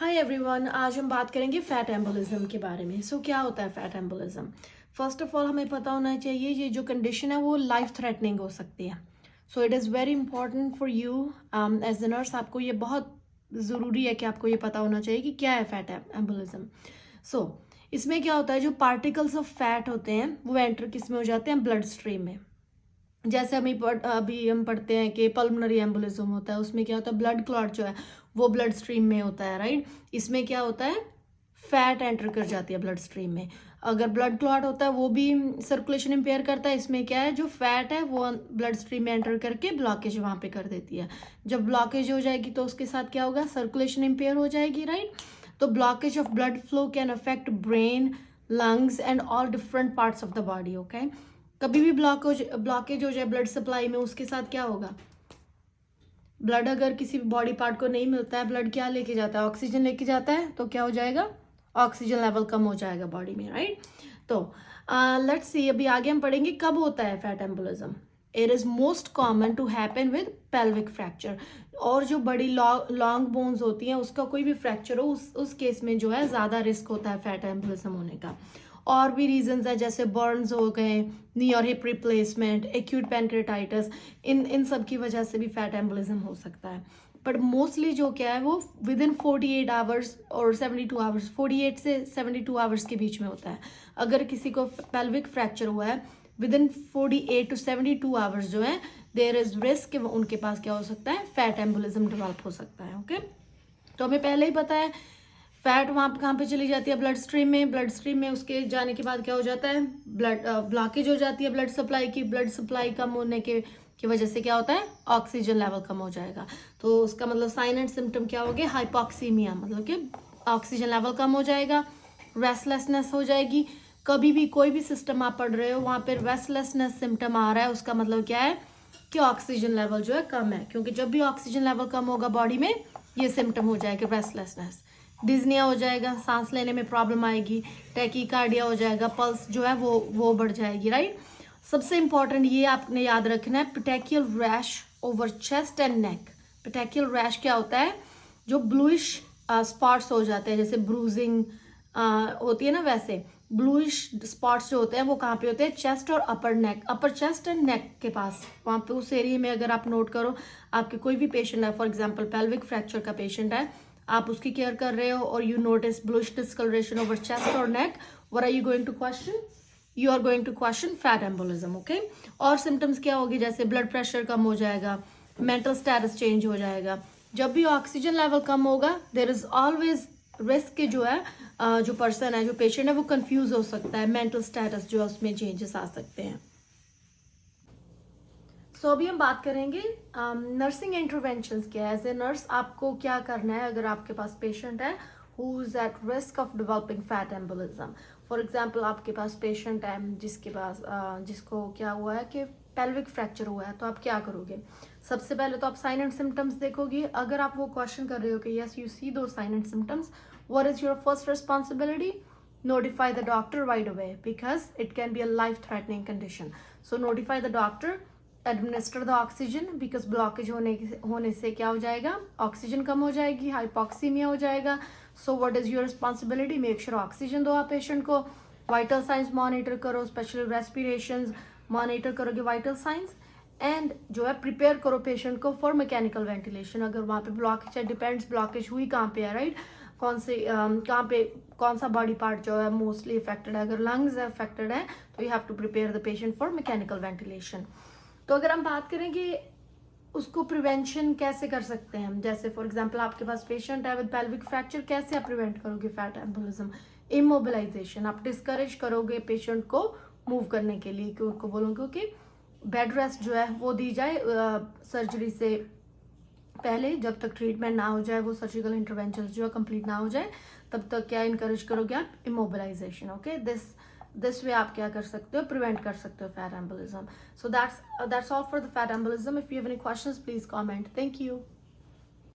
Hi everyone, आज हम बात करेंगे फैट एम्बोलिज्म के बारे में। क्या होता है fat embolism? First of all हमें पता होना चाहिए ये जो कंडीशन है वो लाइफ थ्रेटनिंग हो सकती है। It is very important for you as a nurse. आपको ये बहुत ज़रूरी है कि आपको ये पता होना चाहिए कि क्या है फैट एम्बोलिज्म। इसमें क्या होता है, जो पार्टिकल्स ऑफ फैट होते हैं वो एंटर किस में हो जाते हैं? ब्लड स्ट्रीम में। जैसे अभी हम पढ़ते हैं कि पल्मोनरी एम्बोलिज्म होता है, उसमें क्या होता है, ब्लड क्लॉट जो है वो ब्लड स्ट्रीम में होता है, राइट। इसमें क्या होता है, फैट एंटर कर जाती है ब्लड स्ट्रीम में। अगर ब्लड क्लॉट होता है वो भी सर्कुलेशन इम्पेयर करता है। इसमें क्या है, जो फैट है वो ब्लड स्ट्रीम में एंटर करके ब्लॉकेज वहां पे कर देती है। जब ब्लॉकेज हो जाएगी तो उसके साथ क्या होगा, सर्कुलेशन इम्पेयर हो जाएगी, राइट। तो blockage of blood flow can affect brain, lungs and all different parts of the body. Okay, कभी भी ब्लॉकेज हो जाए ब्लड सप्लाई में, उसके साथ क्या होगा, ब्लड अगर किसी बॉडी पार्ट को नहीं मिलता है, ब्लड क्या लेके जाता है, ऑक्सीजन लेके जाता है, तो क्या हो जाएगा, ऑक्सीजन लेवल कम हो जाएगा बॉडी में, राइट। तो लेट्स सी, अभी आगे हम पढ़ेंगे कब होता है fat embolism. It is most common to happen with pelvic fracture. और जो बड़ी लॉन्ग बोन्स होती हैं उसका कोई भी फ्रैक्चर हो, उस केस में जो है ज्यादा रिस्क होता है फैट एम्बोलिज्म होने का। और भी रीजंस है, जैसे बर्न्स हो गए, नी और हिप रिप्लेसमेंट, एक्यूट पैनक्रेटाइटिस, इन सब की वजह से भी फैट एम्बोलिज्म हो सकता है। बट मोस्टली जो क्या है वो विद इन 48 आवर्स और 72 आवर्स, 48 से 72 आवर्स के बीच में होता है। अगर किसी को पेल्विक फ्रैक्चर हुआ है विद इन 48 टू 72 आवर्स जो है, देयर इज रिस्क उनके पास क्या हो सकता है, फैट एम्बोलिज्म डेवलप हो सकता है। ओके, तो हमें पहले ही पता है फैट वहां कहाँ पे चली जाती है, ब्लड स्ट्रीम में। ब्लड स्ट्रीम में उसके जाने के बाद क्या हो जाता है, ब्लॉकेज हो जाती है ब्लड सप्लाई की। ब्लड सप्लाई कम होने की वजह से क्या होता है, ऑक्सीजन लेवल कम हो जाएगा। तो उसका मतलब साइन एंड सिम्टम क्या हो गए, हाइपोक्सीमिया, मतलब कि ऑक्सीजन लेवल कम हो जाएगा, रेस्टलेसनेस हो जाएगी। कभी भी कोई भी सिस्टम आप पढ़ रहे हो वहां पर रेस्टलेसनेस सिम्टम आ रहा है, उसका मतलब क्या है कि ऑक्सीजन लेवल जो है कम है। क्योंकि जब भी ऑक्सीजन लेवल कम होगा बॉडी में, ये सिम्टम हो जाएगा रेस्टलेसनेस। डिज्निया हो जाएगा, सांस लेने में प्रॉब्लम आएगी, टैकीकार्डिया हो जाएगा, पल्स जो है वो बढ़ जाएगी, राइट। सबसे इंपॉर्टेंट ये आपने याद रखना है, petechial rash over chest and neck. Petechial rash क्या होता है, जो ब्लूइश स्पॉट्स हो जाते हैं, जैसे ब्रूजिंग होती है ना, वैसे ब्लूइश स्पॉट्स जो होते हैं वो कहाँ पे होते हैं, चेस्ट और अपर नेक, अपर चेस्ट एंड नेक के पास, वहां पे उस एरिया में। अगर आप नोट करो, आपके कोई भी पेशेंट है, फॉर एग्जाम्पल पेल्विक फ्रैक्चर का पेशेंट है, आप उसकी केयर कर रहे हो और you notice bluish discoloration over chest और neck, what are you going to question, you are going to question fat embolism. Okay, और सिम्टम्स क्या होगी, जैसे ब्लड प्रेशर कम हो जाएगा, मेंटल स्टेटस चेंज हो जाएगा। जब भी ऑक्सीजन लेवल कम होगा, देयर इज ऑलवेज रिस्क के जो है जो पर्सन है, जो पेशेंट है, वो कंफ्यूज हो सकता है, मेंटल स्टेटस जो है उसमें चेंजेस आ सकते हैं। अभी हम बात करेंगे नर्सिंग इंटरवेंशंस क्या है। एज ए नर्स आपको क्या करना है अगर आपके पास पेशेंट है who is at risk of developing fat embolism. For example आपके पास पेशेंट है जिसके पास जिसको क्या हुआ है कि पेल्विक फ्रैक्चर हुआ है, तो आप क्या करोगे? सबसे पहले तो आप साइन एंड सिम्टम्स देखोगे। अगर आप वो क्वेश्चन कर रहे हो कि yes you see those sign and symptoms, what is your first responsibility? Notify the doctor right away because it can be a life-threatening condition. So notify the doctor, administer the oxygen because blockage होने से क्या हो जाएगा, oxygen कम हो जाएगी, hypoxaemia हो जाएगा। So what is your responsibility? Make sure oxygen दो आप पेशेंट को, वाइटल साइंस मॉनिटर करो, स्पेशली रेस्पिरेशन मॉनिटर करोगे, वाइटल साइंस, एंड जो है प्रिपेयर करो पेशेंट को फॉर मैकेनिकल वेंटिलेशन। अगर वहाँ पे ब्लॉकेज है, डिपेंड्स ब्लॉकेज हुई कहाँ पे है, राइट, कहाँ पे कौन सा बॉडी पार्ट जो है मोस्टली अफेक्टेड है। अगर लंग्स अफेक्टेड है तो you have to prepare the patient for mechanical ventilation. तो अगर हम बात करें कि उसको प्रिवेंशन कैसे कर सकते हैं हम, जैसे फॉर एग्जांपल आपके पास पेशेंट है विद पेल्विक फ्रैक्चर, कैसे आप प्रिवेंट करोगे फैट एम्बोलिज्म? इमोबिलाइजेशन, आप डिस्करेज करोगे पेशेंट को मूव करने के लिए, कि उनको बोलोगे कि बेड रेस्ट जो है वो दी जाए सर्जरी से पहले, जब तक ट्रीटमेंट ना हो जाए, वो सर्जिकल इंटरवेंशन जो है कंप्लीट ना हो जाए, तब तक क्या इनकरेज करोगे आप, इमोबिलाइजेशन। ओके, दिस वे आप क्या कर सकते हो, प्रिवेंट कर सकते हो fat embolism. So that's all for the fat embolism. If you have any questions please comment. Thank you.